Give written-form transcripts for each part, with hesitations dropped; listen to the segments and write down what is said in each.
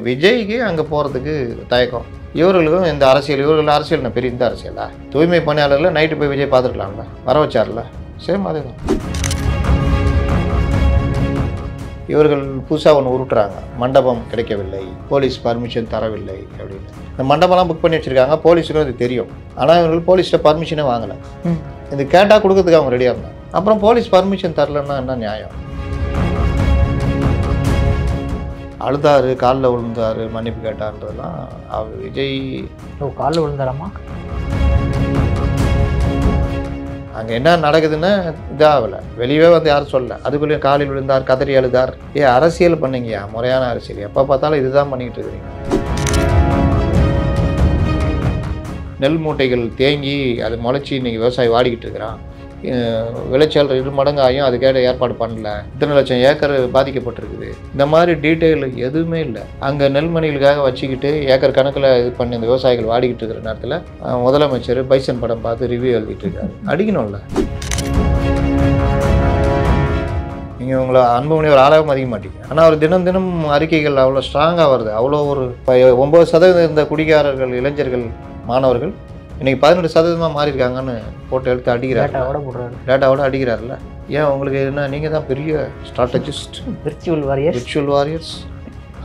விஜய்க்கு அங்கே போகிறதுக்கு தயக்கம். இவர்களுக்கும் இந்த அரசியல், இவர்கள் அரசியல் பெரிய இந்த அரசியலா? தூய்மை பணியாளர்களில் நைட்டு போய் விஜய் பார்த்துருக்கலாம்ல, வர வச்சார்ல, சேம் அதே தான். இவர்கள் புதுசாக ஒன்று உருட்டுறாங்க, மண்டபம் கிடைக்கவில்லை, போலீஸ் பர்மிஷன் தரவில்லை அப்படின்னு. இந்த மண்டபம்லாம் புக் பண்ணி வச்சுருக்காங்க, போலீஸுக்கும் அது தெரியும். ஆனால் இவர்கள் போலீஸ்கிட்ட பர்மிஷனே வாங்கலை. இது கேட்டால் கொடுக்கறதுக்கு அவங்க ரெடியாக இருந்தாங்க. அப்புறம் போலீஸ் பர்மிஷன் தரலன்னா என்ன நியாயம்? அழுதாரு, காலில் விழுந்தார், மன்னிப்பு கேட்டார்ன்றதுலாம் அவர் விஜய். காலில் விழுந்தாராமா? அங்கே என்ன நடக்குதுன்னு இதாகலை, வெளியே வந்து யாரும் சொல்லலை. அதுக்குள்ளேயும் காலில் விழுந்தார், கதறி அழுதார். அரசியல் பண்ணீங்கயா, முறையான அரசியல். எப்போ பார்த்தாலும் இதுதான் பண்ணிக்கிட்டு இருக்கிறீங்க. நெல் மூட்டைகள் தேங்கி அது முளைச்சி இன்றைக்கி விவசாயி வாடிக்கிட்டு இருக்கிறான். விளைச்சல் 2 மடங்கு ஆகியும் அதுக்கேட்ட ஏற்பாடு பண்ணல. இத்தனை லட்சம் ஏக்கர் பாதிக்கப்பட்டிருக்குது. இந்த மாதிரி டீட்டெயில் எதுவுமே இல்லை. அங்கே நெல்மணிகளுக்காக வச்சுக்கிட்டு ஏக்கர் கணக்கில் இது பண்ணி இந்த விவசாயிகள் வாடிக்கிட்டு இருக்கிற நேரத்தில் முதலமைச்சர் பைசன் படம் பார்த்து ரிவ்யூ எழுதிட்டு இருக்காரு. அடிக்கணும்ல. நீங்கள் உங்களை அன்புமணி ஒரு ஆளாக மதிக்க மாட்டீங்க. ஆனால் அவர் தினம் தினம் அறிக்கைகள் அவ்வளோ ஸ்ட்ராங்காக வருது. அவ்வளோ ஒரு 9% இருந்த குடிகாரர்கள், இளைஞர்கள், மாணவர்கள் இன்றைக்கி 18% மாறியிருக்காங்கன்னு போட்டு எடுத்து அடிக்கிறார். டேட்டாவோட அடிக்கிறார்ல. ஏன் உங்களுக்கு என்ன? நீங்கள் தான் பெரிய ஸ்ட்ராட்டஜிஸ்ட், விர்ச்சுவல் வாரியர்ஸ்.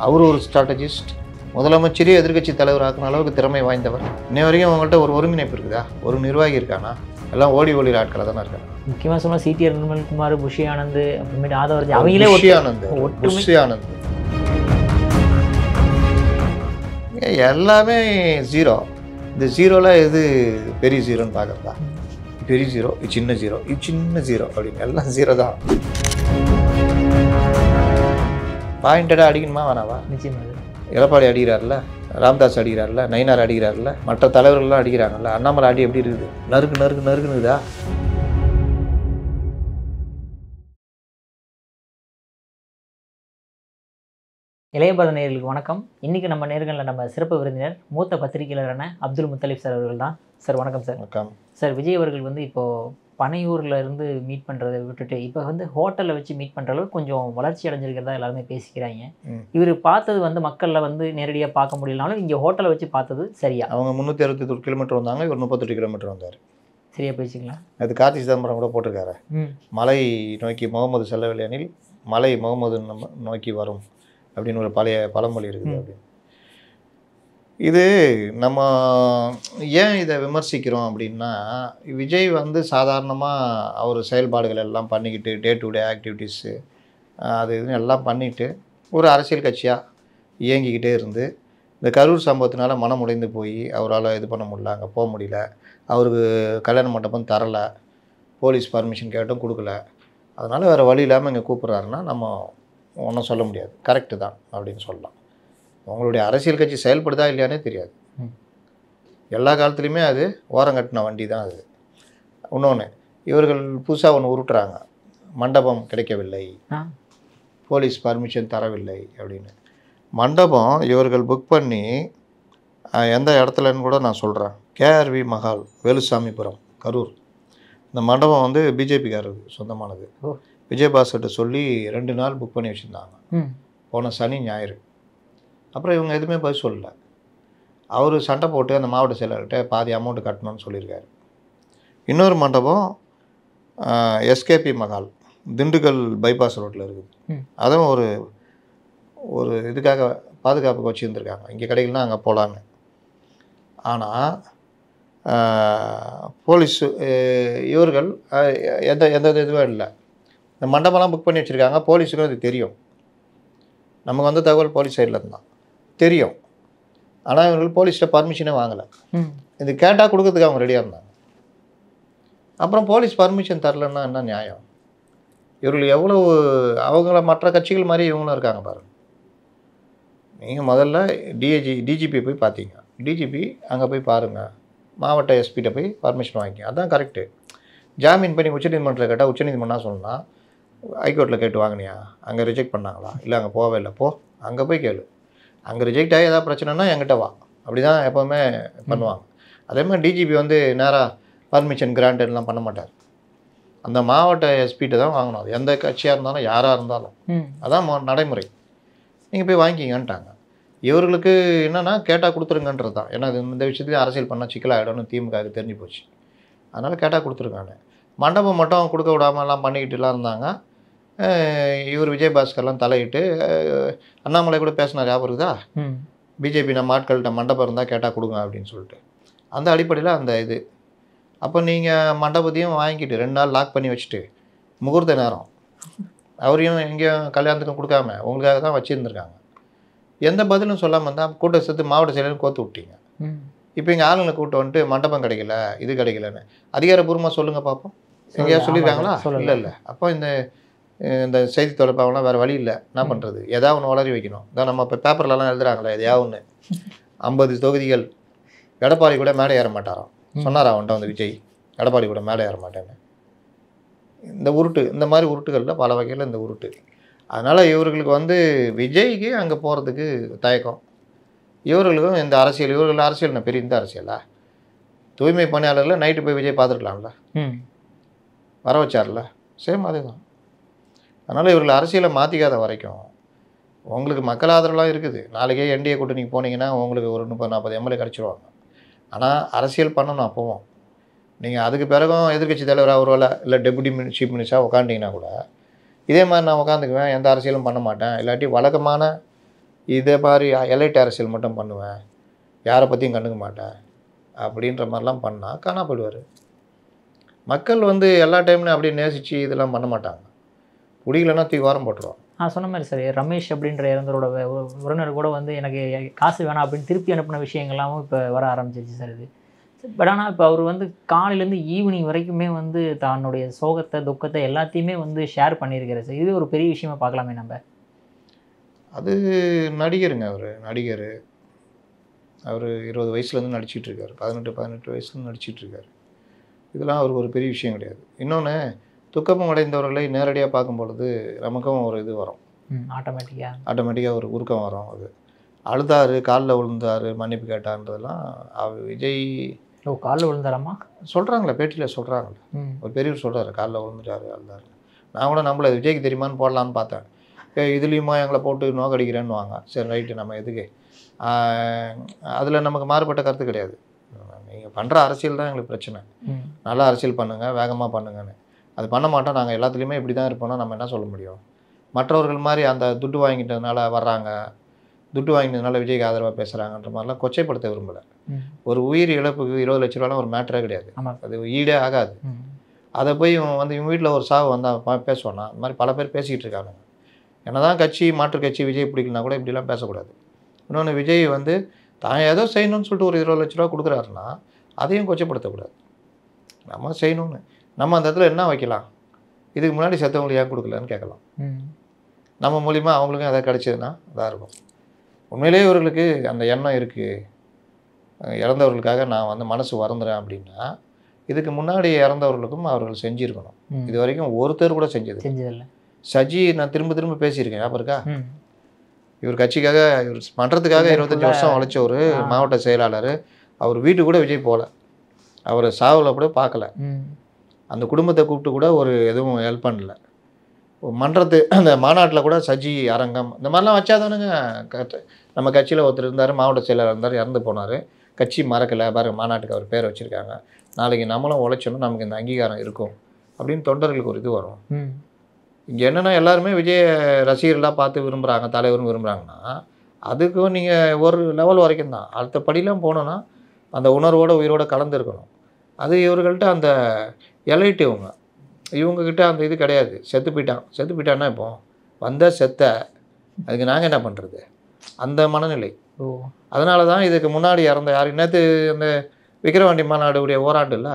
அவர் ஒரு ஸ்ட்ராட்டஜிஸ்ட். முதலமைச்சரே எதிர்கட்சி தலைவர் ஆக்கின அளவுக்கு திறமை வாய்ந்தவர். இன்னை வரைக்கும் அவங்கள்ட்ட ஒரு ஒருங்கிணைப்பு இருக்குதா? ஒரு நிர்வாகி இருக்கானா? எல்லாம் ஓடி ஒளிர் ஆட்களை தானே இருக்காங்க. முக்கியமாக சொன்னால் சிடிஆர் நிர்மல்குமார், புஷி ஆனந்த், அப்புறமேட்டு ஆதவர்ஜி, அவங்களே புஷி ஆனந்த் எல்லாமே ஜீரோ. இந்த ஜீரோவில் எது பெரிய ஜீரோன்னு பார்க்குறதா? பெரிய ஜீரோ, இது சின்ன ஜீரோ, இது சின்ன ஜீரோ அப்படின்னு எல்லாம் ஜீரோ தான். பாயிண்டடாக அடிக்கணுமா வேணாவா? நிச்சயமாக. எடப்பாடி அடிக்கிறார்ல, ராம்தாஸ் அடிக்கிறார்ல, நயினார் அடிக்கிறார்ல, மற்ற தலைவர்கள்லாம் அடிக்கிறாங்கல்ல. அண்ணாமலை அடி எப்படி இருக்குது? நறுக்குனுதா? இளையபாரத நேயர்களுக்கு வணக்கம். இன்றைக்கி நம்ம நேர்களில் நம்ம சிறப்பு விருந்தினர் மூத்த பத்திரிகையாளரான அப்துல் முத்தலிப் சார் அவர்கள் தான். சார் வணக்கம் சார். வணக்கம் சார். விஜய் அவர்கள் வந்து இப்போது பனையூரில் இருந்து மீட் பண்ணுறதை விட்டுட்டு இப்போ வந்து ஹோட்டலில் வச்சு மீட் பண்ணுற அளவுக்கு கொஞ்சம் வளர்ச்சி அடைஞ்சிருக்கிறதா எல்லாருமே பேசிக்கிறாங்க. இவர் பார்த்தது வந்து மக்களில் வந்து நேரடியாக பார்க்க முடியலனாலும் இங்கே ஹோட்டலை வச்சு பார்த்தது சரியா? அவங்க 361 கிலோமீட்டர் வந்தாங்க, இவர் 38 கிலோமீட்டர் வந்தார். சரியா பேசிங்களா? அது கார்த்தி சிதம்பரம் கூட போட்டிருக்காரு. மலை நோக்கி முகமது செல்லவில்லையெனில் மலை முகமது நோக்கி வரும் அப்படின்னு ஒரு பழைய பழமொழி இருக்குது. அப்படின்னு இது நம்ம ஏன் இதை விமர்சிக்கிறோம் அப்படின்னா, விஜய் வந்து சாதாரணமாக அவர் செயல்பாடுகள் எல்லாம் பண்ணிக்கிட்டு டே டு டே ஆக்டிவிட்டீஸு அது இதுன்னு எல்லாம் பண்ணிவிட்டு ஒரு அரசியல் கட்சியாக இயங்கிக்கிட்டே இருந்து இந்த கரூர் சம்பவத்தினால மனம் உடைந்து போய் அவரால் இது பண்ண முடியல, அங்கே போக முடியல, அவருக்கு கல்யாண மண்டபம் தரலை, போலீஸ் பர்மிஷன் கேட்டும் கொடுக்கல, அதனால் வேறு வழி இல்லாமல் இங்கே கூப்பிட்றாருன்னா நம்ம ஒன்றும் சொல்ல முடியாது, கரெக்டு தான் அப்படின்னு சொல்லலாம். உங்களுடைய அரசியல் கட்சி செயல்படுதா இல்லையானே தெரியாது. எல்லா காலத்துலேயுமே அது ஓரங்கட்டின வண்டி தான் அது. இன்னொன்று, இவர்கள் புதுசாக ஒன்று உருட்டுறாங்க, மண்டபம் கிடைக்கவில்லை, போலீஸ் பர்மிஷன் தரவில்லை அப்படின்னு. மண்டபம் இவர்கள் புக் பண்ணி எந்த இடத்துலன்னு கூட நான் சொல்கிறேன். கேஆர்வி மஹால், வேலுசாமிபுரம், கரூர். இந்த மண்டபம் வந்து பிஜேபிக்காரருக்கு சொந்தமானது. விஜயபாஸ்கிட்ட சொல்லி 2 நாள் புக் பண்ணி வச்சுருந்தாங்க, போன சனி ஞாயிறு. அப்புறம் இவங்க எதுவுமே பதில் சொல்லலை. அவர் சண்டை போட்டு அந்த மாவட்ட செயலர்கிட்ட பாதி அமௌண்ட்டு கட்டணும்னு சொல்லியிருக்காரு. இன்னொரு மண்டபம் எஸ்கேபி மஹால், திண்டுக்கல் பைபாஸ் ரோட்டில் இருக்குது. அதுவும் ஒரு இதுக்காக பாதுகாப்புக்கு வச்சுருந்துருக்காங்க, இங்கே கிடைக்கலனா அங்கே போகலான்னு. ஆனால் போலீஸு இவர்கள் எந்த இதுவும் இல்லை. இந்த மண்டபம்லாம் புக் பண்ணி வச்சுருக்காங்க, போலீஸுக்கும் அது தெரியும். நமக்கு வந்து தகவல் போலீஸ் சைடில் இருந்தால் தெரியும். ஆனால் இவர்கள் போலீஸ்கிட்ட பர்மிஷனே வாங்கலை. இது கேட்டால் கொடுக்கறதுக்கு அவங்க ரெடியாக இருந்தாங்க. அப்புறம் போலீஸ் பர்மிஷன் தரலன்னா என்ன நியாயம்? இவர்கள் எவ்வளோ அவங்கள மற்ற கட்சிகள் மாதிரி இவங்களும் இருக்காங்க பாருங்கள். நீங்கள் முதல்ல டிஜிபி போய் பார்த்தீங்க, டிஜிபி அங்கே போய் பாருங்கள், மாவட்ட எஸ்பிகிட்ட போய் பர்மிஷன் வாங்கிங்க, அதுதான் கரெக்டு. ஜாமீன் பண்ணி உச்சநீதிமன்றத்தில் கேட்டால் உச்சநீதிமன்றம் சொல்லலாம், ஹைகோர்ட்டில் கேட்டு வாங்கினியா, அங்கே ரிஜெக்ட் பண்ணாங்களா, இல்லை அங்கே போகவே இல்லை, போ அங்கே போய் கேளு, அங்கே ரிஜெக்ட் ஆகி ஏதாவது பிரச்சனைனா என்கிட்ட வா, அப்படி தான் எப்போவுமே பண்ணுவாங்க. அதே மாதிரி டிஜிபி வந்து நேராக பர்மிஷன் கிராண்டட்லாம் பண்ண மாட்டார், அந்த மாவட்ட எஸ்பிகிட்ட தான் வாங்கணும். அது எந்த கட்சியாக இருந்தாலும் யாராக இருந்தாலும் அதான் நடைமுறை. நீங்கள் போய் வாங்கிக்கிங்கன்ட்டாங்க. இவர்களுக்கு என்னென்னா கேட்டால் கொடுத்துருங்கன்றது தான். ஏன்னா இந்த விஷயத்துலேயும் அரசியல் பண்ணால் சிக்கலாகிடும்னு திமுகவுக்கு தெரிஞ்சு போச்சு. அதனால் கேட்டால் கொடுத்துருக்காங்க. மண்டபம் மட்டும் கொடுக்க விடாமலாம் பண்ணிக்கிட்டுலாம் இருந்தாங்க. இவர் விஜயபாஸ்கர்லாம் தலையிட்டு அண்ணாமலை கூட பேசினார், ஞாபகம் இருக்குதா? பிஜேபி நம்ம ஆட்கள்கிட்ட மண்டபம் இருந்தால் கேட்டால் கொடுங்க அப்படின்னு சொல்லிட்டு. அந்த அடிப்படையில் அந்த இது அப்போ நீங்கள் மண்டபத்தையும் வாங்கிட்டு 2 நாள் லாக் பண்ணி வச்சுட்டு முகூர்த்த நேரம் அவரையும் எங்கேயும் கல்யாணத்துக்கும் கொடுக்காம உங்களுக்காக தான் வச்சுருந்துருக்காங்க. எந்த பதிலும் சொல்லாமல் இருந்தால் கூட்ட சேர்த்து மாவட்ட செயலர் கோத்து விட்டீங்க. இப்போ எங்கள் ஆளுங்களை கூப்பிட்டு வந்துட்டு மண்டபம் கிடைக்கல, இது கிடைக்கலன்னு அதிகாரப்பூர்வமாக சொல்லுங்கள் பார்ப்போம். எங்கேயா சொல்லியிருக்காங்களா? இல்லை. அப்போ இந்த செய்தி தொடர்பாகலாம் வேறு வழி இல்லை. என்ன பண்ணுறது? எதாவது ஒன்று வளரி வைக்கணும். தான் நம்ம இப்போ பேப்பர்லலாம் எழுதுறாங்களே, எதையாவது ஒன்று 50 தொகுதிகள் எடப்பாடி கூட மேடை ஏற மாட்டாராம். சொன்னாரா அவன்கிட்ட வந்து விஜய், எடப்பாடி கூட மேடை ஏற மாட்டேன்னு. இந்த மாதிரி உருட்டுகளில் பல வகையில் இந்த உருட்டு. அதனால் இவர்களுக்கு வந்து விஜய்க்கு அங்கே போகிறதுக்கு தயக்கம். இவர்களுக்கும் இந்த அரசியல், இவர்கள் அரசியல் பெரிய இந்த அரசியலா? தூய்மை பணியாளர்களில் நைட்டு போய் விஜய் பார்த்துருக்கலாம்ல, வர வச்சார்ல, சேம் அதே தான். அதனால் இவர்கள் அரசியலை மாற்றிக்காத வரைக்கும் உங்களுக்கு மக்கள் ஆதரவுலாம் இருக்குது. நாளைக்கே என்டிஏ கூட்டணிக்கு போனீங்கன்னா உங்களுக்கு ஒரு 30-40 எம்எல்ஏ கிடச்சிருவாங்க. ஆனால் அரசியல் பண்ணணும். அப்போவும் நீங்கள் அதுக்கு பிறகும் எதிர்கட்சி தலைவராக ஒரு வேலை இல்லை டெபுட்டி சீஃப் மினிஸ்டராக உட்காண்டிங்கன்னா கூட இதே மாதிரி நான் உட்காந்துக்குவேன், எந்த அரசியலும் பண்ண மாட்டேன், இல்லாட்டி வழக்கமான இதே மாதிரி எலைட் அரசியல் மட்டும் பண்ணுவேன், யாரை பற்றியும் கண்டுக்க மாட்டேன் அப்படின்ற மாதிரிலாம் பண்ணால் காணா போயிடுவார். மக்கள் வந்து எல்லா டைம்லையும் அப்படியே நேசித்து இதெல்லாம் பண்ண மாட்டாங்க. பிடிக்கலன்னா தூக்கி வாரம் போட்டுருவாங்க. சொன்ன மாதிரி சார், ரமேஷ் அப்படின்ற இறந்தரோட உறவினர் கூட வந்து எனக்கு காசு வேணாம் அப்படின்னு திருப்பி அனுப்பின விஷயங்கள்லாமும் இப்போ வர ஆரம்பிச்சிருச்சு சார் இது. பட் ஆனால் இப்போ அவர் வந்து காலையிலேருந்து ஈவினிங் வரைக்குமே வந்து தன்னுடைய சோகத்தை துக்கத்தை எல்லாத்தையுமே வந்து ஷேர் பண்ணியிருக்காரு சார். இது ஒரு பெரிய விஷயமா பார்க்கலாமே நம்ம. அது நடிகருங்க, நடிகர். அவர் 20 வயசுலேருந்து நடிச்சிட்டு இருக்காரு, 18 வயசுலேருந்து நடிச்சிட்டு இருக்காரு. இதெல்லாம் அவருக்கு ஒரு பெரிய விஷயம் கிடையாது. இன்னொன்று, துக்கமும் அடைந்தவர்களை நேரடியாக பார்க்கும் பொழுது நமக்கும் ஒரு இது வரும், ஆட்டோமேட்டிக்காக ஒரு உருக்கம் வரும். அது அழுதாரு, காலில் விழுந்தாரு, மன்னிப்பு கேட்டான்றதெல்லாம் அவர் விஜய் காலில் விழுந்தாராமா சொல்கிறாங்களே, பேட்டியில் சொல்கிறாங்களே. ஒரு பெரியவர் சொல்கிறாரு காலில் விழுந்துட்டாரு, அழுதாரு. நான் கூட நம்மள விஜய்க்கு தெரியுமான்னு போடலான்னு பார்த்தேன். இதுலேயுமா எங்களை போட்டு நோக்கடிக்கிறேன்னு வாங்க. சரி ரைட்டு, நம்ம எதுக்கு அதில் நமக்கு மாறுபட்ட கருத்து கிடையாது. நீங்கள் பண்ணுற அரசியல் தான் எங்களுக்கு பிரச்சனை. நல்லா அரசியல் பண்ணுங்கள், வேகமாக பண்ணுங்கன்னு. அது பண்ண மாட்டோம். நாங்கள் எல்லாத்துலேயுமே இப்படி தான் இருப்போம்னா நம்ம என்ன சொல்ல முடியும்? மற்றவர்கள் மாதிரி அந்த துட்டு வாங்கிட்டதுனால வர்றாங்க, துட்டு வாங்கினதுனால விஜய்க்கு ஆதரவாக பேசுகிறாங்கன்ற மாதிரிலாம் கொச்சைப்படுத்த விரும்பலை. ஒரு உயிர் இழப்புக்கு 20 லட்ச ரூபாலாம் ஒரு மேட்டரே கிடையாது. அது ஈடே ஆகாது. அதை போய் இவங்க வீட்டில் ஒரு சாவு வந்தால் பேசுவானா? அந்த மாதிரி பல பேர் பேசிக்கிட்டு இருக்காங்க. என்ன தான் கட்சி மாற்று கட்சி விஜய் பிடிக்கலனா கூட இப்படிலாம் பேசக்கூடாது. இன்னொன்று, விஜய் வந்து தான் ஏதோ செய்யணும்னு சொல்லிட்டு ஒரு 20 லட்ச ரூபா கொடுக்குறாருன்னா அதையும் கொச்சப்படுத்தக்கூடாது. நம்ம செய்யணும்னு நம்ம அந்த இடத்துல என்ன வைக்கலாம்? இதுக்கு முன்னாடி செத்தவங்களுக்கு ஏன் கொடுக்கலன்னு கேட்கலாம். நம்ம மூலிமா அவங்களுக்கும் எதாவது கிடச்சிதுன்னா இதாக இருக்கும். உண்மையிலேயே இவர்களுக்கு அந்த எண்ணம் இருக்குது, இறந்தவர்களுக்காக நான் வந்து மனசு வருந்துறேன் அப்படின்னா இதுக்கு முன்னாடி இறந்தவர்களுக்கும் அவர்கள் செஞ்சுருக்கணும். இது வரைக்கும் ஒருத்தர் கூட செஞ்சதில்லை. சஜி நான் திரும்ப பேசியிருக்கேன், ஞாபகம் இருக்கா? இவர் கட்சிக்காக, இவர் மன்றத்துக்காக 25 வருஷம் உழைச்ச ஒரு மாவட்ட செயலாளர். அவர் வீட்டுக்கு கூட விஜய் போகல, அவர் சாவில் கூட பார்க்கல, அந்த குடும்பத்தை கூப்பிட்டு கூட ஒரு எதுவும் ஹெல்ப் பண்ணல. மன்றத்து அந்த மாநாட்டில் கூட சஜி அரங்கம் இந்த மாதிரிலாம் வச்சாதானுங்க. நம்ம கட்சியில் ஒருத்தர் இருந்தார், மாவட்ட செயலாளர் இருந்தார், இறந்து போனார். கட்சி மறக்கலை, பாருங்க மாநாட்டுக்கு அவர் பேர் வச்சுருக்காங்க. நாளைக்கு நம்மளும் உழைச்சோன்னா நமக்கு இந்த அங்கீகாரம் இருக்கும் அப்படின்னு தொண்டர்களுக்கு ஒரு இது வரும். இங்கே என்னென்னா எல்லாருமே விஜய ரசிகர்களாக பார்த்து விரும்புகிறாங்க, தலைவரும் விரும்புகிறாங்கன்னா அதுக்கும் நீங்கள் ஒரு லெவல் வரைக்கும் தான். அடுத்த படிலாம் போனோன்னா அந்த உணர்வோடு உயிரோடு கலந்துருக்கணும். அது இவர்கள்ட்ட அந்த எலைட்டு இவங்கக்கிட்ட அந்த இது கிடையாது. செத்து போயிட்டான்னா இப்போ வந்த செத்த அதுக்கு நாங்கள் என்ன பண்ணுறது? அந்த மனநிலை. அதனால தான் இதுக்கு முன்னாடி இறந்த யார் நேற்று அந்த விக்கிரவாண்டி மாநாடுடைய ஓராண்டு இல்லை,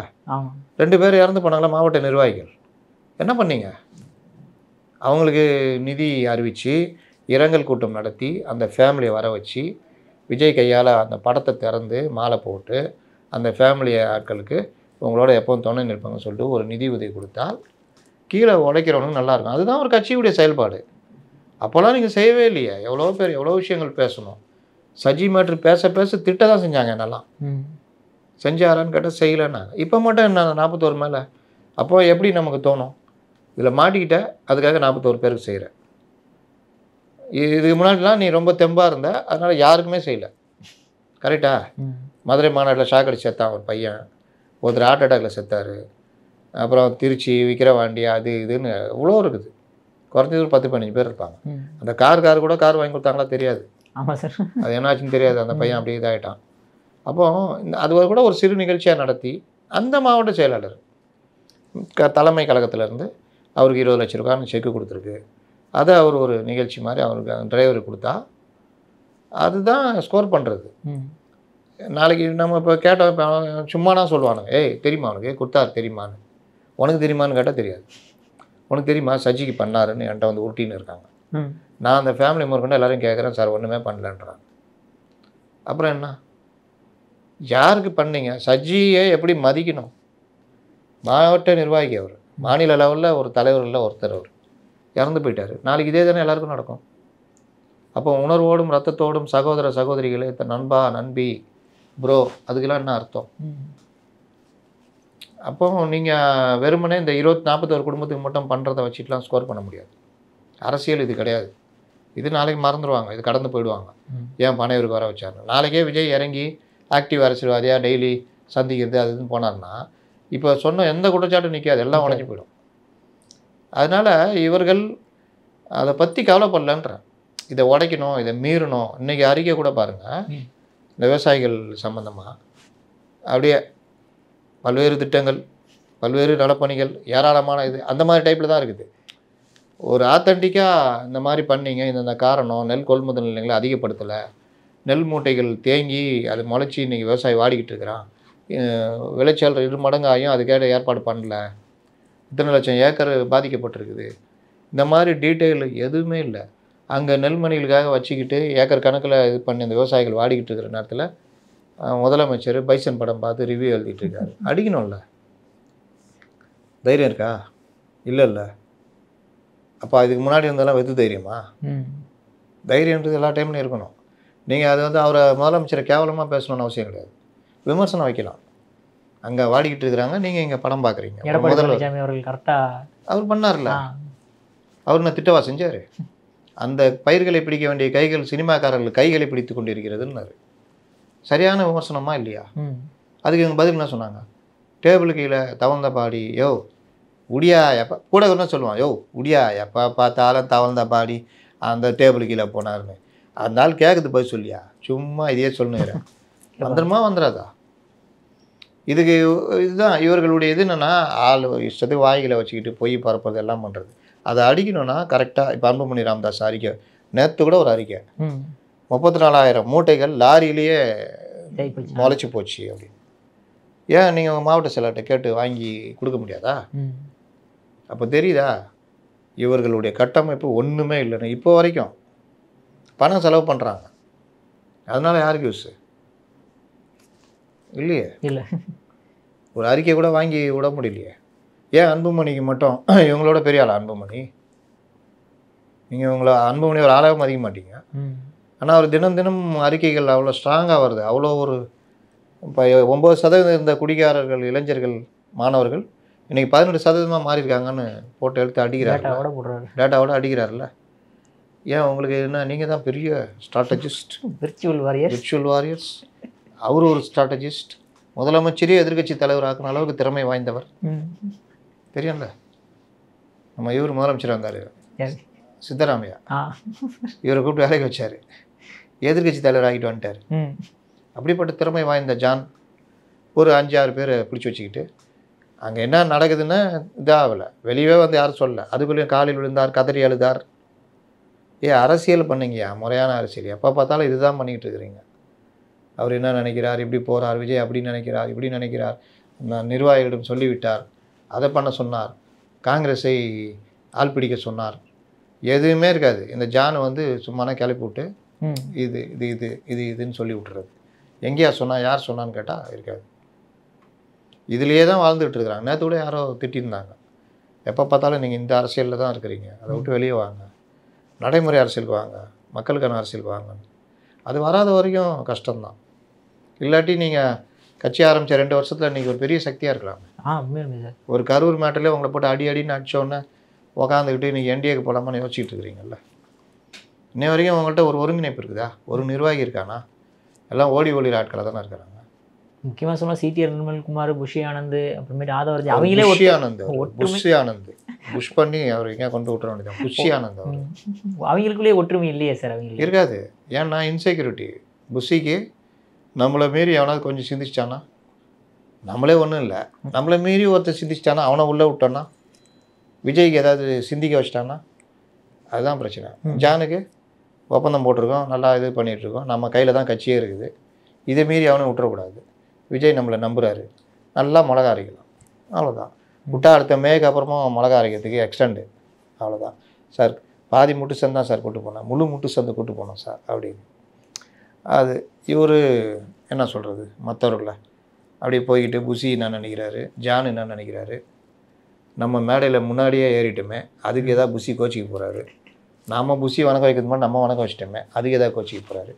2 பேர் இறந்து போனாங்களா மாவட்ட நிர்வாகிகள். என்ன பண்ணீங்க? அவங்களுக்கு நிதி அறிவித்து இரங்கல் கூட்டம் நடத்தி அந்த ஃபேமிலியை வர வச்சு விஜய் கையால் அந்த படத்தை திறந்து மாலை போட்டு அந்த ஃபேமிலி ஆட்களுக்கு உங்களோட எப்போவும் துணை நிற்பாங்கன்னு சொல்லிட்டு ஒரு நிதி உதவி கொடுத்தால் கீழே உழைக்கிறவனுக்கு நல்லாயிருக்கும். அதுதான் ஒரு கட்சியுடைய செயல்பாடு. அப்போல்லாம் நீங்கள் செய்யவே இல்லையே. எவ்வளோ பேர் எவ்வளோ விஷயங்கள் பேசணும். சஜி மேட்ரு பேச திட்ட தான் செஞ்சாங்க. என்னெல்லாம் செஞ்சாரான்னு கேட்டால் செய்யலைன்னாங்க. இப்போ மட்டும் என்ன 41 மேலே? அப்போ எப்படி நமக்கு தோணும்? இதில் மாட்டிக்கிட்ட அதுக்காக 41 பேருக்கு செய்கிறேன். இதுக்கு முன்னாடிலாம் நீ ரொம்ப தெம்பாக இருந்த, அதனால் யாருக்குமே செய்யலை. கரெக்டா? மதுரை மாநாட்டில் ஷாக் அடிச்சு செத்தான் ஒரு பையன், ஒருத்தர் ஹார்ட் அட்டாக்கில் செத்தார், அப்புறம் திருச்சி விக்கிரவாண்டி அது இதுன்னு இவ்வளோ இருக்குது. குறைஞ்சது ஒரு 10-15 பேர் இருப்பாங்க. அந்த கார் கூட கார் வாங்கி கொடுத்தாங்களா தெரியாது. ஆமாம் சார். அது என்னாச்சுன்னு தெரியாது. அந்த பையன் அப்படியே இதாகிட்டான். அப்போ அது கூட ஒரு சிறு நிகழ்ச்சியாக நடத்தி அந்த மாவட்ட செயலாளர் தலைமை கழகத்திலேருந்து அவருக்கு 20 லட்ச ரூபான்னு செக்கு கொடுத்துருக்கு. அதை அவர் ஒரு நிகழ்ச்சி மாதிரி அவருக்கு அந்த டிரைவருக்கு கொடுத்தா அதுதான் ஸ்கோர் பண்ணுறது. நாளைக்கு நம்ம இப்போ கேட்டோம், இப்போ சும்மானா சொல்லுவானுங்க, ஏய் தெரியுமா அவனுக்கு கொடுத்தாரு தெரியுமான்னு. உனக்கு தெரியுமான்னு கேட்டால் தெரியாது. உனக்கு தெரியுமா சஜிக்கு பண்ணாருன்னு என்கிட்ட வந்து உருட்டின்னு இருக்காங்க. நான் அந்த ஃபேமிலி முறைக்கொண்டு எல்லோரும் கேட்குறேன், சார் ஒன்றுமே பண்ணலன்றாங்க. அப்புறம் என்ன, யாருக்கு பண்ணீங்க? சஜியை எப்படி மதிக்கணும்? மாவட்ட நிர்வாகி அவர், மாநில லெவலில் ஒரு தலைவரில் ஒருத்தர், அவர் இறந்து போயிட்டார். நாளைக்கு இதே தானே எல்லாருக்கும் நடக்கும். அப்போ உணர்வோடும் ரத்தத்தோடும் சகோதர சகோதரிகளே, நண்பா நண்பி ப்ரோ, அதுக்கெல்லாம் என்ன அர்த்தம்? அப்போ நீங்கள் வெறுமனே இந்த 41 குடும்பத்துக்கு மட்டும் பண்ணுறதை வச்சுட்டுலாம் ஸ்கோர் பண்ண முடியாது. அரசியல் இது கிடையாது. இது நாளைக்கு மறந்துடுவாங்க, இது கடந்து போயிடுவாங்க. ஏன் பனையூருக்கு வர வச்சாருன்னு. நாளைக்கே விஜய் இறங்கி ஆக்டிவ் அரசியல்வாதியாக டெய்லி சந்திக்கிறது அது இதுன்னு போனார்னா இப்போ சொன்ன எந்த குற்றச்சாட்டும் நிற்காது, எல்லாம் உடஞ்சி போயிடும். அதனால் இவர்கள் அதை பற்றி கவலைப்படலன்றேன். இதை உடைக்கணும், இதை மீறணும். இன்றைக்கி அறிக்கை கூட பாருங்கள், இந்த விவசாயிகள் சம்மந்தமாக அப்படியே பல்வேறு திட்டங்கள், பல்வேறு நலப்பணிகள், ஏராளமான இது அந்த மாதிரி டைப்பில் தான் இருக்குது. ஒரு ஆத்தென்டிக்காக இந்த மாதிரி பண்ணிங்க, இந்த காரணம் நெல் கொள்முதல் நிலையங்களை அதிகப்படுத்தலை, நெல் மூட்டைகள் தேங்கி அது முளைச்சி இன்றைக்கி விவசாயி வாடிக்கிட்டு இருக்கிறான், விளைச்சல் 2 மடங்கு ஆகியும் அதுக்கேட்ட ஏற்பாடு பண்ணல, இத்தனை லட்சம் ஏக்கர் பாதிக்கப்பட்டிருக்குது, இந்த மாதிரி டீட்டெயில் எதுவுமே இல்லை. அங்கே நெல்மணிகளுக்காக வச்சுக்கிட்டு ஏக்கர் கணக்கில் இது பண்ணி அந்த விவசாயிகள் வாடிக்கிட்டு இருக்கிற நேரத்தில் முதலமைச்சர் பைசன் படம் பார்த்து ரிவ்யூ எழுதிட்டு இருக்காரு. அடிக்கணும்ல, தைரியம் இருக்கா? இல்லை. அப்போ அதுக்கு முன்னாடி இருந்தாலும் வெத்து தைரியமா? தைரியன்றது எல்லா டைம்லையும் இருக்கணும். நீங்கள் அது வந்து அவரை முதலமைச்சரை கேவலமாக பேசணும்னு அவசியம் கிடையாது. விமர்சனம் வைக்கலாம். அங்கே வாடிக்கிட்டு இருக்கிறாங்க, நீங்கள் இங்கே படம் பார்க்குறீங்க. அவர்கள் கரெக்டாக அவர் பண்ணார்ல, அவர் என்ன திட்டவா செஞ்சார்? அந்த பயிர்களை பிடிக்க வேண்டிய கைகள் சினிமாக்காரர்கள் கைகளை பிடித்து கொண்டு இருக்கிறதுன்னாரு. சரியான விமர்சனமா இல்லையா? அதுக்கு இவங்க பதில் என்ன சொன்னாங்க? டேபிள் கீழே தவழ்ந்த பாடி, யோ உடியா எப்போ கூட என்ன சொல்லுவான், யோ உடியா எப்போ பார்த்தாலும் தவழ்ந்த பாடி அந்த டேபிள் கீழே போனார்னு. அதனால கேட்குது பதில் சொல்லியா? சும்மா இதையே சொல்லுங்கிறேன். வந்துடுமா வந்துடாதா? இதுக்கு இதுதான் இவர்களுடைய இது. என்னென்னா ஆள் இஷ்டத்துக்கு வாய்களை வச்சுக்கிட்டு பொய் பரப்புறது எல்லாம் பண்ணுறது. அதை அடிக்கணும்னா கரெக்டாக இப்போ அன்புமணி ராமதாஸ் அறிக்கை, நேற்று கூட ஒரு அறிக்கை, 34,000 மூட்டைகள் லாரியிலேயே முளைச்சி போச்சு அப்படின்னு. ஏன் நீங்கள் உங்கள் மாவட்ட செயலர்கிட்ட கேட்டு வாங்கி கொடுக்க முடியாதா? அப்போ தெரியுதா இவர்களுடைய கட்டமைப்பு ஒன்றுமே இல்லைன்னு. இப்போ வரைக்கும் பணம் செலவு பண்ணுறாங்க, அதனால யாருக்கு யூஸ் இல்லையே? இல்லை, ஒரு அறிக்கை கூட வாங்கி விட முடியலையே. ஏன் அன்புமணிக்கு மட்டும்? இவங்களோட பெரிய ஆளா அன்புமணி? நீங்கள் இவங்கள அன்புமணி ஒரு ஆளாக மதிக்க மாட்டீங்க. ஆனால் அவர் தினம் தினம் அறிக்கைகள் அவ்வளோ ஸ்ட்ராங்காக வருது. அவ்வளோ ஒரு இப்போ 9% இருந்த குடிகாரர்கள், இளைஞர்கள், மாணவர்கள் இன்றைக்கி 18% மாறியிருக்காங்கன்னு போட்டு எடுத்து அடிக்கிறார், டேட்டாவோட அடிக்கிறார்ல. ஏன் உங்களுக்கு என்ன? நீங்கள் தான் பெரிய ஸ்ட்ராட்டஜிஸ்ட், விர்ச்சுவல் வாரியர்ஸ். அவர் ஒரு ஸ்ட்ராட்டஜிஸ்ட், முதலமைச்சரே எதிர்கட்சி தலைவர் ஆக்கின அளவுக்கு திறமை வாய்ந்தவர். தெரியும்ல, நம்ம இவர் முதலமைச்சர் வந்தார் சித்தராமையா, இவரை கூப்பிட்டு வேலைக்கு வச்சார், எதிர்கட்சி தலைவர் ஆகிட்டு வந்துட்டார். அப்படிப்பட்ட திறமை வாய்ந்த ஜான் ஒரு 5-6 பேரை பிடிச்சி வச்சுக்கிட்டு அங்கே என்ன நடக்குதுன்னு இதாகலை, வெளியே வந்து யாரும் சொல்லலை. அதுக்குள்ளேயும் காலில் விழுந்தார், கதறி அழுதார். அரசியல் பண்ணிங்கய்யா, முறையான அரசியல். எப்போ பார்த்தாலும் இதுதான் பண்ணிக்கிட்டு இருக்கிறீங்க. அவர் என்ன நினைக்கிறார், இப்படி போகிறார், விஜய் அப்படி நினைக்கிறார், இப்படி நினைக்கிறார், நிர்வாகிகளிடம் சொல்லிவிட்டார், அதை பண்ண சொன்னார், காங்கிரஸை ஆள் பிடிக்க சொன்னார், எதுவுமே இருக்காது. இந்த ஜான் வந்து சும்மானா கிளப்பி விட்டு இது இது இது இது இதுன்னு சொல்லி விட்டுறது. எங்கேயா சொன்னா, யார் சொன்னான்னு கேட்டால் இருக்காது. இதுலேயே தான் வாழ்ந்துகிட்டு இருக்கிறாங்க. நேற்று கூட யாரோ திட்டியிருந்தாங்க, எப்போ பார்த்தாலும் நீங்கள் இந்த அரசியலில் தான் இருக்கிறீங்க, அதை விட்டு வெளியே வாங்க, நடைமுறை அரசியலுக்கு வாங்க, மக்களுக்கான அரசியலுக்கு வாங்க. அது வராத வரைக்கும் கஷ்டம்தான். இல்லாட்டி நீங்கள் கட்சி ஆரம்பித்த 2 வருஷத்தில் இன்றைக்கி ஒரு பெரிய சக்தியாக இருக்கலாம். ஒரு கரூர் மேட்டிலே உங்களை போட்டு அடின்னு அடித்தோன்னே உக்காந்துக்கிட்டு இன்றைக்கி என்டிஏக்கு போடாமல் யோசிச்சுட்டு இருக்கிறீங்கல்ல. இன்னை வரைக்கும் அவங்கள்ட்ட ஒரு ஒருங்கிணைப்பு இருக்குதா? ஒரு நிர்வாகி இருக்கானா? எல்லாம் ஓடி ஓடி ஆட்களாக தானே இருக்கிறாங்க. முக்கியமாக சொன்னால் சிடிஆர் நிர்மல்குமார், புஷி ஆனந்த், அப்புறமேட்டு ஆதவர்ஜி, அவங்களே புஷி ஆனந்த், புஷி ஆனந்த் புஷ் பண்ணி அவர் எங்கேயா கொண்டு விட்டுற வேண்டியதான். புஷி ஆனந்த் அவர் அவங்களுக்குள்ளேயே ஒற்றுமை இல்லையே சார். அவங்களுக்கு இருக்காது. ஏன்னா இன்செக்யூரிட்டி. புஷிக்கு நம்மளை மீறி எவனாவது கொஞ்சம் சிந்திச்சிட்டானா, நம்மளே ஒன்றும் இல்லை, நம்மளை மீறி ஒருத்தர் சிந்திச்சிட்டானா அவனை உள்ளே விட்டோன்னா, விஜய்க்கு ஏதாவது சிந்திக்க வச்சிட்டானா, அதுதான் பிரச்சனை. ஜானுக்கு ஒப்பந்தம் போட்டிருக்கோம், நல்லா இது பண்ணிகிட்ருக்கோம், நம்ம கையில் தான் கட்சியே இருக்குது, இதை மீறி அவனை விட்டுறக்கூடாது. விஜய் நம்மளை நம்புகிறாரு, நல்லா மிளகா அரைக்கலாம், அவ்வளோதான். விட்டா அடுத்த மேக்கு அப்புறமா மிளகா அரைக்கிறதுக்கு எக்ஸ்டெண்டு, அவ்வளோதான். சார் பாதி முட்டு சந்தை தான் சார் கூட்டு போனேன், முழு முட்டு சந்தை கூட்டு போனோம் சார் அப்படின்னு. அது இவர் என்ன சொல்கிறது, மற்றவர்களை அப்படியே போய்கிட்டு புஷி என்ன நினைக்கிறாரு, ஜான் என்ன நினைக்கிறாரு, நம்ம மேடையில் முன்னாடியே ஏறிட்டோமே அதுக்கு எதாவது புஷி கோச்சிக்க போகிறாரு, நாம் புஷி வணக்கம் வைக்கிறது மாதிரி நம்ம வணக்கம் வச்சிட்டோமே அதுக்கு எதாவது கோச்சிக்க போகிறாரு,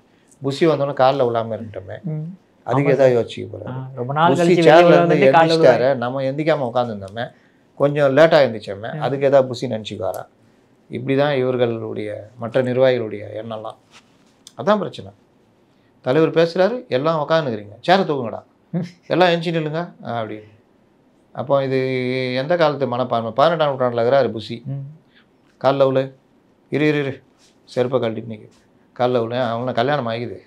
புஷி வந்தோன்னே காலில் விழாமல் இருந்துட்டோமே அதுக்கு எதாவது யோசிக்க போகிறாரு, புஷி சேர்ல இருந்து எந்திரிச்சிட்டாரு நம்ம எந்திக்காமல் உட்காந்துருந்தோமே கொஞ்சம் லேட்டாக எழுந்திரிச்சோமே அதுக்கு எதாவது புஷி நினச்சிக்குவாரா. இப்படி தான் இவர்களுடைய மற்ற நிர்வாகிகளுடைய எண்ணம்லாம். அதான் பிரச்சனை. தலைவர் பேசுகிறாரு, எல்லாம் உட்காந்துக்கிறீங்க, சேரை தூக்குங்கடா, எல்லாம் எஞ்சி நில்லுங்க அப்படின்னு. அப்போ இது எந்த காலத்து மனப்பான்மை? 18ஆம் நூற்றாண்டில் இருக்கிறாரு புஷி. காலில் உள்ள இரு செருப்பை கழட்டி நிற்கு, காலில் உள்ள அவங்கள கல்யாணம் ஆகிக்குது,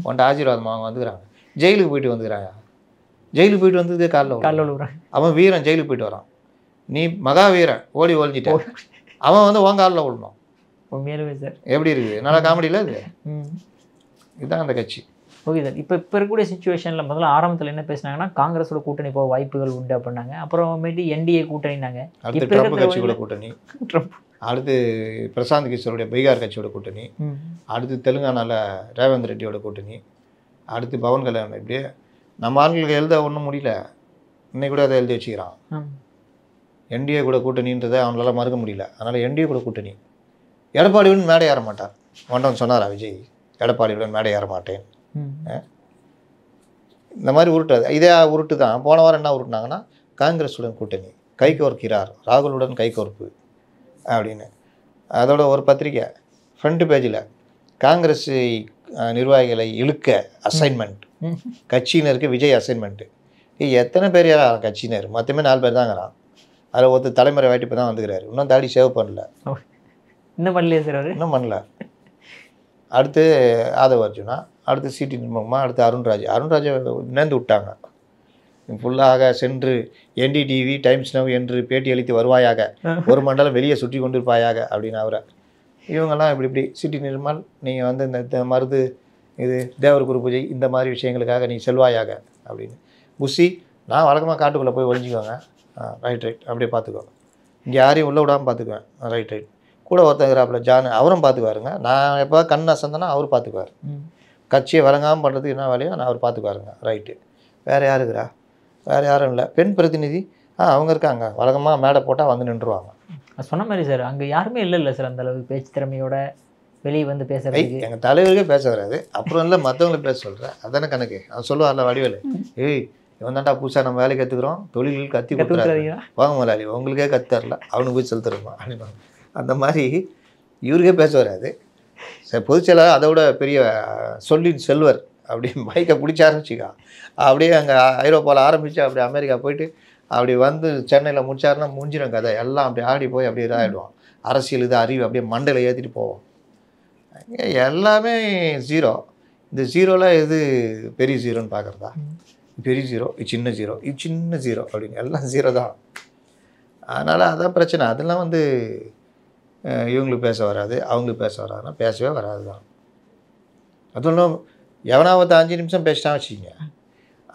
உன்ட்ட ஆசீர்வாதம் அவங்க வந்துக்கிறாங்க, ஜெயிலுக்கு போயிட்டு வந்துக்கிறாங்க, ஜெயிலுக்கு போயிட்டு வந்தது காலில் விழுறாங்க. அவன் வீரன் ஜெயிலுக்கு போயிட்டு வரான், நீ மகா வீரன் ஓடி ஒழிஞ்சிட்ட, அவன் வந்து உன் காலில் விழணும். சார் எப்படி இருக்குது, நல்லா காமெடியில் இது. இதுதான் அந்த கட்சி. Okay sir. இப்போ இருக்கக்கூடிய சுச்சுவேஷனில் முதல்ல ஆரம்பத்தில் என்ன பேசினாங்கன்னா காங்கிரஸோட கூட்டணி போக வாய்ப்புகள் உண்டு அப்படின்னாங்க. அப்புறமேட்டு என்டிஏ கூட்டணினாங்க, அடுத்து ட்ரம்ப் கட்சியோட கூட்டணி, அடுத்து பிரசாந்த் கிஷோருடைய பீகார் கட்சியோட கூட்டணி, அடுத்து தெலுங்கானாவில் ரேவந்த் ரெட்டியோட கூட்டணி, அடுத்து பவன் கல்யாணம். இப்படியே நம்ம ஆளுங்களுக்கு எழுத ஒன்றும் முடியல, இன்னைக்கு கூட அதை எழுதி வச்சுக்கிறான். என்டிஏ கூட கூட்டணின்றதை அவங்களால மறுக்க முடியல, அதனால் என்டிஏ கூட கூட்டணி. எடப்பாடியுடன் மேடை ஏற மாட்டார் ஒன்றவன் சொன்னாரா விஜய், எடப்பாடியுடன் மேடை ஏற மாட்டேன். இந்த மாதிரி உருட்டாது, இதே உருட்டு தான். போன வாரம் என்ன உருட்டுனாங்கன்னா காங்கிரஸுடன் கூட்டணி, கைகோர்க்கிறார் ராகுலுடன் கைகோர்ப்பு அப்படின்னு. அதோட ஒரு பத்திரிக்கை ஃப்ரண்ட் பேஜில் காங்கிரஸ் நிர்வாகிகளை இழுக்க அசைன்மெண்ட், கட்சியினருக்கு விஜய் அசைன்மெண்ட்டு. எத்தனை பேர் கட்சியினர்? மொத்தமே 4 பேர் தாங்கிறான். அதில் ஒருத்தர் தலைமுறை வாட்டி இப்போ தான் வந்துக்கிறாரு, இன்னும் தாடி சேவ் பண்ணல, இன்னும் பண்ணலையே சார் அவர், இன்னும் பண்ணல. அடுத்து ஆதவ அர்ஜுனா, அடுத்து சிடி நிர்மல்குமார், அடுத்து அருண்ராஜை நேர்ந்து விட்டாங்க. ஃபுல்லாக சென்று என்டிடிவி டைம்ஸ் நவ் என்று பேட்டி அளித்து வருவாயாக, ஒரு மண்டலம் வெளியே சுற்றி கொண்டிருப்பாயாக அப்படின்னு அவரை. இவங்கெல்லாம் இப்படி சிடி நிர்மல் நீங்கள் வந்து இந்த மருது இது தேவர் குரு பூஜை இந்த மாதிரி விஷயங்களுக்காக நீ செல்வாயாக அப்படின்னு. புஷி நான் வழக்கமாக காட்டுக்குள்ளே போய் ஒழிஞ்சிக்கோங்க, ரைட் அப்படியே பார்த்துக்கோ, இங்கே யாரையும் உள்ளே விடாமல் பார்த்துக்குவேன், ரைட் கூட ஒருத்தங்கிறாப்புல ஜான் அவரும் பார்த்துக்குவாருங்க, நான் எப்போ கண் அசந்தனா அவர் பார்த்துக்குவார், கட்சியை வழங்காமல் பண்ணுறதுக்கு என்ன வேலையோ நான் அவர் பார்த்துக்குவாருங்க, ரைட்டு. வேறு யார் இருக்கிறா? வேறு யாரும் இல்லை. பெண் பிரதிநிதி அவங்க இருக்காங்க, வழக்கமாக மேடை போட்டால் வந்து நின்றுவாங்க. சொன்ன மாதிரி சார் அங்கே யாருமே இல்லை சார் அந்த அளவுக்கு பேச்சு திறமையோட வெளியே வந்து பேசுறது. எங்கள் தலைவருக்கே பேச வராது, அப்புறம் இல்லை மற்றவங்களுக்கு பேச சொல்கிறேன், அதானே கணக்கு. அவன் சொல்லுவார்ல வடிவேலு, ஏய் இவன் தான்டா புதுசாக நம்ம வேலைக்கு கற்றுக்குறோம், தொழில்கள் கற்றி கொடுத்துறாங்க, வாங்க முதலாளி உங்களுக்கே கற்றுத்தரல அவனுக்கு போய் செலுத்துறோமா அப்படின்னு. அந்த மாதிரி இவருக்கே பேச வராது. பொதுச்செயலாளர் அதை விட பெரிய சொல்லின் செல்வர், அப்படி பைக்கை பிடிச்ச ஆரம்பிச்சிக்கா, அப்படியே அங்கே ஐரோப்பாவில் ஆரம்பித்து அப்படி அமெரிக்கா போயிட்டு அப்படி வந்து சென்னையில் முடிச்சாருன்னா முடிஞ்சிடும் கதை எல்லாம். அப்படி ஆடி போய் அப்படியே இதாகிடுவான். அரசியல் இது அறிவு அப்படியே மண்டையில் ஏற்றிட்டு போவோம். எல்லாமே ஜீரோ. இந்த ஜீரோவில் எது பெரிய ஜீரோன்னு பார்க்குறதா? பெரிய ஜீரோ, இது சின்ன ஜீரோ, இது சின்ன ஜீரோ அப்படின்னு எல்லாம் ஜீரோ தான். அதனால் அதான் பிரச்சனை. அதெல்லாம் வந்து இவங்களுக்கு பேச வராது, அவங்களுக்கு பேச வராதுன்னா பேசவே வராது தான். அதுவும் எவனாவது 5 நிமிஷம் பேசிட்டான் வச்சுக்கிங்க,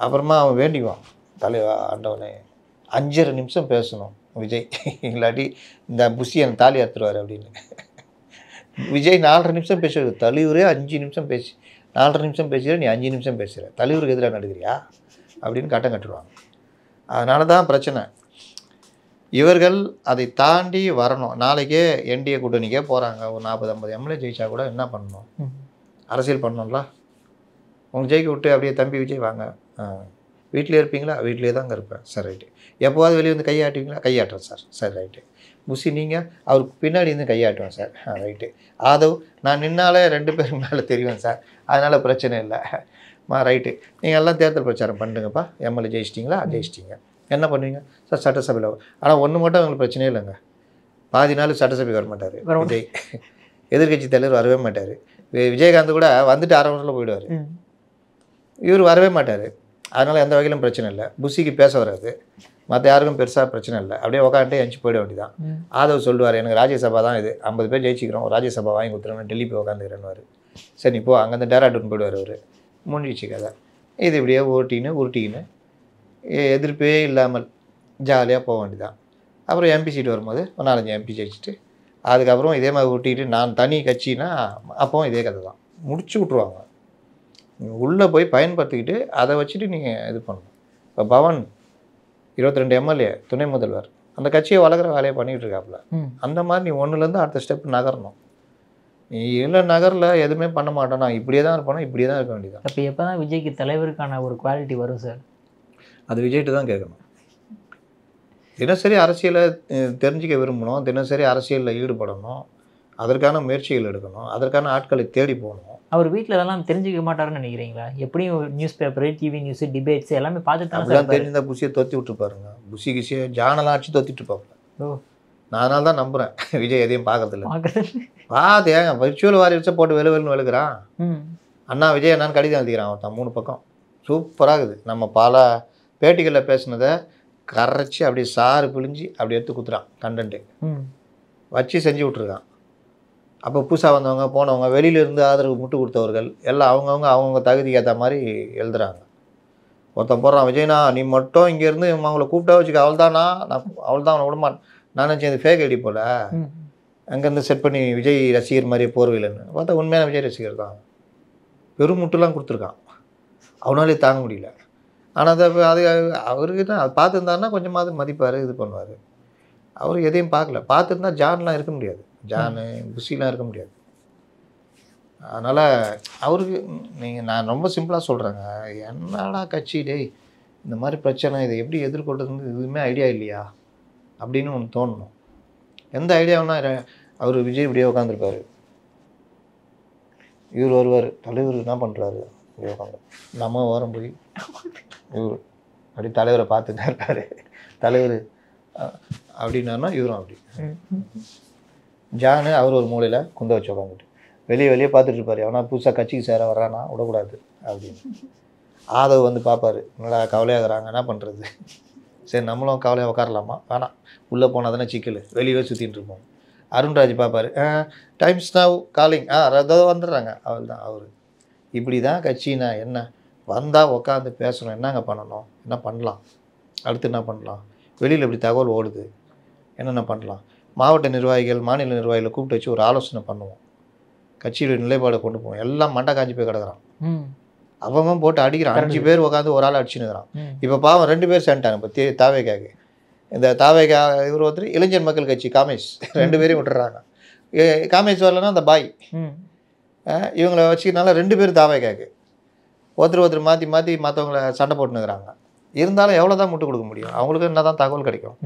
அப்புறமா அவன் வேண்டிக்குவான், தலைவா ஆண்டவனே 5.5 நிமிஷம் பேசணும் விஜய், இல்லாட்டி இந்த புஷி என் தாலி அறுத்துருவார் அப்படின்னு. விஜய் 4.5 நிமிஷம் பேசுறது, தலைவரே 5 நிமிஷம் பேசி 4.5 நிமிஷம் பேசுகிற, நீ 5 நிமிஷம் பேசுகிற, தலைவருக்கு எதிராக நடுக்கிறியா அப்படின்னு கட்டம் கட்டுருவாங்க. அதனால தான் பிரச்சனை. இவர்கள் அதை தாண்டி வரணும். நாளைக்கே என்டிஏ கூட்டணிக்கே போகிறாங்க, ஒரு 40-50 எம்எல்ஏ ஜெயிச்சா கூட என்ன பண்ணணும்? அரசியல் பண்ணணும்ல. உங்கள் ஜெயிக்க விட்டு அப்படியே தம்பி விஜய் வாங்க, வீட்டிலே இருப்பீங்களா? வீட்டிலே தாங்க இருப்பேன். சரி ரைட்டு. எப்போவாவது வெளியே வந்து கையாட்டுவீங்களா? கையாட்டுறேன் சார். சரி ரைட்டு. புஷி நீங்கள்? அவருக்கு பின்னாடி இருந்து கையாட்டுவேன் சார். ரைட்டு. ஆதவ் நான் நின்னாலே 2 பேருக்கு மேலே தெரியும் சார். அதனால் பிரச்சனை இல்லை. ரைட்டு. நீங்கள் எல்லாம் தேர்தல் பிரச்சாரம் பண்ணுங்கப்பா. எம்எல்ஏ ஜெயிச்சிட்டிங்களா? ஜெயிச்சிட்டிங்க. என்ன பண்ணுவீங்க? சார் சட்டசபையில். ஆனால் ஒன்று மட்டும் அவங்களுக்கு பிரச்சனையே இல்லைங்க. பாதி நாள் சட்டசபைக்கு வர மாட்டார் விஜய். எதிர்கட்சி தலைவர் வரவே மாட்டார். விஜயகாந்த் கூட வந்துட்டு 1/2 மணி நேரத்தில் போயிடுவார். இவர் வரவே மாட்டார். அதனால் எந்த வகையிலும் பிரச்சனை இல்லை. புஷிக்கு பேச வராது. மற்ற யாருக்கும் பெருசாக பிரச்சனை இல்லை. அப்படியே உட்காந்துட்டு எஞ்சி போயிட வேண்டியதான். ஆதவ் சொல்லுவார், எனக்கு ராஜ்யசபா தான் இது, 50 பேர் ஜெயிச்சிக்கிறோம், ராஜ்யசபா வாங்கி கொடுத்துருவேன், டெல்லி போய் உட்காந்துக்கிறேன்னுவார். சரி இப்போ அங்கேருந்து டேராடூன் போயிடுவார் அவர். முடிஞ்சிச்சு கதை. இது இப்படியே உருட்டிக்கின்னு எதிர்ப்பே இல்லாமல் ஜாலியாக போக வேண்டியதான். அப்புறம் எம்பி சீட் வரும்போது ஒரு 4-5 எம்பி ஜெயிச்சுட்டு அதுக்கப்புறம் இதே மாதிரி உருட்டிக்கிட்டு நான் தனி கட்சினா அப்போவும் இதே கதை தான். முடிச்சு விட்ருவாங்க. உள்ளே போய் பயன்படுத்திக்கிட்டு அதை வச்சுட்டு நீங்கள் இது பண்ணணும். இப்போ பவன் 22 எம்எல்ஏ துணை முதல்வர் அந்த கட்சியை வளர்க்குற வேலையை பண்ணிகிட்டு இருக்காப்புல. அந்த மாதிரி நீ ஒன்றுலேருந்து அடுத்த ஸ்டெப் நகரணும். நீ இல்லை நகரில் எதுவுமே பண்ண மாட்டோம், நான் இப்படியே தான் இருப்போம், இப்படியே தான் இருக்க வேண்டியதான். அப்போ எப்போ தான் விஜய்க்கு தலைவருக்கான ஒரு குவாலிட்டி வரும் சார்? அது விஜய்கிட்ட தான் கேட்கணும். தினசரி அரசியலை தெரிஞ்சிக்க விரும்பணும், தினசரி அரசியலில் ஈடுபடணும், அதற்கான முயற்சிகள் எடுக்கணும், அதற்கான ஆட்களை தேடி போகணும். அவர் வீட்டில் இதெல்லாம் தெரிஞ்சுக்க மாட்டாருன்னு நினைக்கிறீங்களா? எப்படியும் news paper, TV news, debates எல்லாமே பார்த்துட்டு தான் அப்படிலாம் தெரிஞ்சிருந்தா புஷியை தொத்தி விட்டுருப்பாருங்க. புஷியை ஜானெல்லாம் அடிச்சு தொத்திட்டு இருப்பாப்புல. நான் அதனால தான் நம்புகிறேன் விஜய் எதையும் பார்க்கறதில்ல. பார்த்து ஏங்க விர்ச்சுவல் வாரியர்ஸை போட்டு வெளுன்னு வெளுக்கிறான். அண்ணா விஜய் அண்ணான்னு கடிதம் எழுதிக்கிறான் ஒருத்தன் 3 பக்கம். சூப்பராகுது. நம்ம பல பேட்டிகளில் பேசுனதை கரைச்சி அப்படியே சாறு பிழிஞ்சு அப்படி எடுத்து குத்துறான். கண்டென்ட்டு வச்சு செஞ்சு விட்ருக்கான். அப்போ புதுசாக வந்தவங்க போனவங்க வெளியிலேருந்து ஆதரவு முட்டு கொடுத்தவர்கள் எல்லாம் அவங்கவுங்க தகுதிக்கு ஏற்ற மாதிரி எழுதுகிறாங்க. ஒருத்தன் போடுறான், விஜய்னா நீ மட்டும் இங்கேருந்து அவங்கள கூப்பிட்டா வச்சுக்க, அவள்தானா நான் அவள்தான் அவனை விடமாட்டேன். நான் நினச்சேன் இது ஃபேக் ஐடி போல், அங்கேருந்து செட் பண்ணி விஜய் ரசிகர் மாதிரியே போர்வையில்லைன்னு பார்த்தா உண்மையான விஜய் ரசிகர் தான். பெரும் முட்டுலாம் கொடுத்துருக்கான். அவனாலே தாங்க முடியல. ஆனால் அது அவருக்கு தான் அது பார்த்துருந்தாருன்னா கொஞ்சமாவது மதிப்பார், இது பண்ணுவார். அவர் எதையும் பார்க்கல. பார்த்துருந்தா ஜான்லாம் இருக்க முடியாது, ஜானு புஷிலாம் இருக்க முடியாது. அதனால் அவருக்கு நான் ரொம்ப சிம்பிளாக சொல்கிறேங்க, என்னடா கட்சி டேய் இந்த மாதிரி பிரச்சனை இதை எப்படி எதிர்கொள்றதுன்னு எதுவுமே ஐடியா இல்லையா அப்படின்னு ஒன்று தோணணும். எந்த ஐடியாவுன்னா அவர் விஜய் இப்படியே உட்காந்துருப்பார், இவர் வருவார், தலைவர் என்ன பண்ணுறாரு இப்படியே உட்காந்து, நம்ம ஓரம் போய் இவர் அப்படி தலைவரை பார்த்துட்டு இருக்காரு, தலைவர் அப்படின்னா இவரும் அப்படி. ஜானு அவர் ஒரு மூலையில் குந்த வச்சு உட்காந்துட்டு வெளியே பார்த்துட்டு இருப்பார், அவனா புதுசாக கட்சிக்கு சேர வர்றானா விடக்கூடாது அப்படின்னு. ஆதவ் வந்து பார்ப்பார், நல்லா கவலையாகிறாங்க, என்ன பண்ணுறது, சரி நம்மளும் கவலையாக உட்காரலாமா, வேணாம் உள்ளே போனால் தானே சிக்கல், வெளியே சுற்றின்னு இருப்போம். அருண்ராஜ் பார்ப்பார், டைம்ஸ் நவ் காலிங், ஏதோ வந்துடுறாங்க, அவள் தான் அவர். இப்படி தான் கட்சினா என்ன, வந்தால் உட்காந்து பேசணும், என்னங்க பண்ணணும், என்ன பண்ணலாம், அடுத்து என்ன பண்ணலாம், வெளியில் இப்படி தகவல் ஓடுது, என்னென்ன பண்ணலாம், மாவட்ட நிர்வாகிகள் மாநில நிர்வாகிகளை கூப்பிட்டு வச்சு ஒரு ஆலோசனை பண்ணுவோம், கட்சியோட நிலைப்பாடை கொண்டு போவோம். எல்லாம் மண்டை காஞ்சி போய் கிடக்குறான், அவங்க போட்டு அடிக்கிறான். 5 பேர் உட்காந்து ஒரு ஆள் அடிச்சுன்னுக்கிறான். இப்போ பாவம் 2 பேர் சேர்ந்துட்டாங்க. இப்போ தாவேக்காக்கு இந்த தாவேக்கா இவர் ஒருத்தர் இளைஞர் மக்கள் கட்சி காமேஷ் 2 பேரையும் விட்டுறாங்க. காமேஷ் வரலன்னா அந்த பாய் இவங்களை வச்சுக்கிறனால 2 பேர் தாவேக்காக்கு ஒருத்தர் மாற்றி மற்றவங்களை சண்டை போட்டுனுக்கிறாங்க. இருந்தாலும் எவ்வளோ தான் முட்டு கொடுக்க முடியும், அவங்களுக்கு என்ன தான் தகவல் கிடைக்கும்.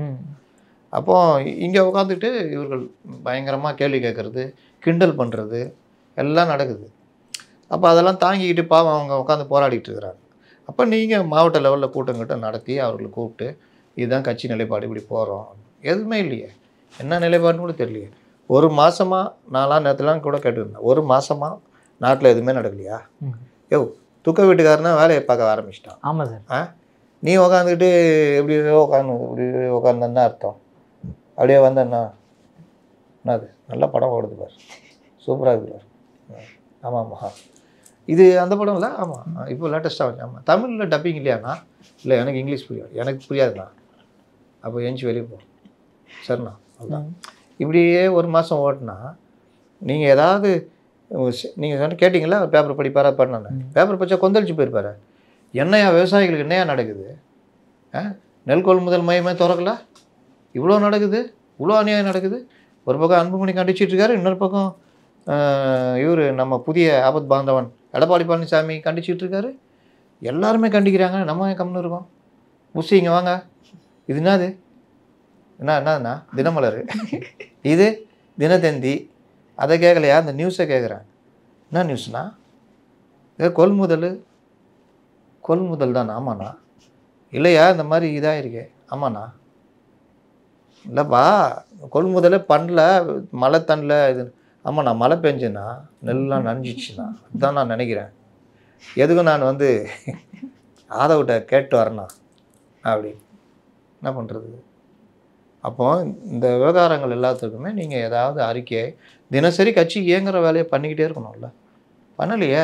அப்போது இங்கே உட்காந்துட்டு இவர்கள் பயங்கரமாக கேள்வி கேட்குறது, கிண்டல் பண்ணுறது எல்லாம் நடக்குது. அப்போ அதெல்லாம் தாங்கிக்கிட்டு பாவம் அவங்க உட்காந்து போராடிட்டு இருக்கிறாங்க. அப்போ நீங்கள் மாவட்ட லெவலில் கூட்டங்கிட்ட நடத்தி அவர்களை கூப்பிட்டு இதுதான் கட்சி நிலைப்பாடு, இப்படி போகிறோம், எதுவுமே இல்லையே, என்ன நிலைப்பாடுன்னு கூட தெரியலையே. 1 மாதமாக நான்லாம் நேரத்துலாம் கூட கேட்டுருந்தேன், 1 மாதமாக நாட்டில் எதுவுமே நடக்கலையா? துக்க வீட்டுக்காரனா வேலையை பார்க்க ஆரம்பிச்சிட்டான். ஆமாம் சார். நீ உக்காந்துக்கிட்டு இப்படி உட்காந்துன்னா அர்த்தம், அப்படியே வந்தேன்னா என்னது நல்ல படம் ஓடுது பார், சூப்பராக இருக்குது பார். ஆமாம்மா இது அந்த படம் இல்லை, ஆமாம் இப்போ லேட்டஸ்ட்டாக வந்து, ஆமாம் தமிழில் டப்பிங் இல்லையாண்ணா, இல்லை எனக்கு இங்கிலீஷ் புரியாது, எனக்கு புரியாதுண்ணா, அப்போ எஞ்சி வெளியே போ சரிண்ணா, அதுதான். இப்படியே 1 மாதம் ஓட்டினா நீங்கள் ஏதாவது நீங்கள் சொன்ன கேட்டிங்களா பேப்பர் படிப்பாரா பண்ணானே, பேப்பர் படித்தா கொந்தளிச்சு போயிருப்பாரு. என்னையா விவசாயிகளுக்கு என்னையா நடக்குது, நெல் கொள்முதல் மையமே திறக்கல, இவ்வளோ நடக்குது, இவ்வளோ அநியாயம் நடக்குது. ஒரு பக்கம் அன்புமணி கண்டிச்சிட்ருக்காரு, இன்னொரு பக்கம் இவர் நம்ம புதிய ஆபத் பாந்தவன் எடப்பாடி பழனிசாமி கண்டிச்சிட்ருக்காரு. எல்லாருமே கண்டிக்கிறாங்க, நம்ம ஏன் கம்முன்னு இருக்கோம்? புஷி இங்கே வாங்க, இது என்னது, என்னதுண்ணா தினமலர், இது தினத்தந்தி, அதை கேட்கலையா, அந்த நியூஸை கேட்குறேன். என்ன நியூஸ்ண்ணா? இது கொள்முதல் தானே? ஆமாண்ணா. இல்லையா இந்த மாதிரி இதாக இருக்கே? ஆமாண்ணா. இல்லைப்பா கொள்முதலே பண்ணல, மழை தண்ணல இது. ஆமாண்ணா, மழை பெஞ்சுண்ணா, நெல்லாம் நனைஞ்சிச்சுண்ணா, அதுதான் நான் நினைக்கிறேன். எதுக்கும் நான் வந்து ஆதவிட்ட கேட்டு வரேண்ணா அப்படி. என்ன பண்ணுறது? அப்போ இந்த விவகாரங்கள் எல்லாத்துக்குமே நீங்கள் ஏதாவது அறிக்கை தினசரி கட்சி இயங்குகிற வேலையை பண்ணிக்கிட்டே இருக்கணும்ல. பண்ணலையே.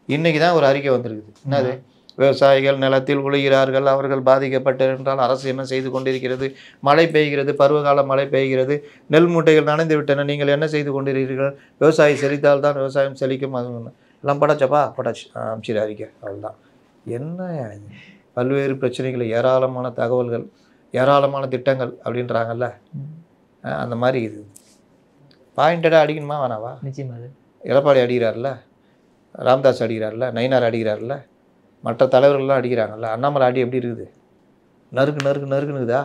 இன்றைக்கி தான் ஒரு அறிக்கை வந்திருக்குது. என்னது? விவசாயிகள் நிலத்தில் உழுகிறார்கள், அவர்கள் பாதிக்கப்பட்டு என்றால் அரசு என்ன செய்து கொண்டிருக்கிறது? மழை பெய்கிறது, பருவகால மழை பெய்கிறது, நெல் மூட்டைகள் நனைந்து விட்டன, நீங்கள் என்ன செய்து கொண்டிருக்கிறீர்கள்? விவசாயி செழித்தால் தான் விவசாயம் செழிக்கும். அது எல்லாம் படாச்சப்பா, படாச்சு, அமிச்சிட அறிக்கை, அவ்வளோதான். என்ன பல்வேறு பிரச்சனைகள், ஏராளமான தகவல்கள், ஏராளமான திட்டங்கள் அப்படின்றாங்கல்ல, அந்த மாதிரி இது பாயிண்டடாக அடிக்கணுமா வேணாவா? நிச்சயமாக. எடப்பாடி அடிக்கிறார்ல, ராம்தாஸ் அடிக்கிறார்ல, நயினார் அடிக்கிறார்ல, மற்ற தலைவர்கள்லாம் அடிக்கிறாங்கல்ல. அண்ணாமலை அடி எப்படி இருக்குது? நறுக்குனுக்குதா?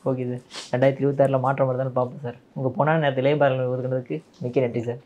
Okay sir. 2026 மாற்றம் வருதான்னு பார்ப்போம் சார். உங்கள் பொன்னான நேரத்தில் இளைய பாரதியார் ஒதுக்குனதுக்கு மிக்க நன்றி சார்.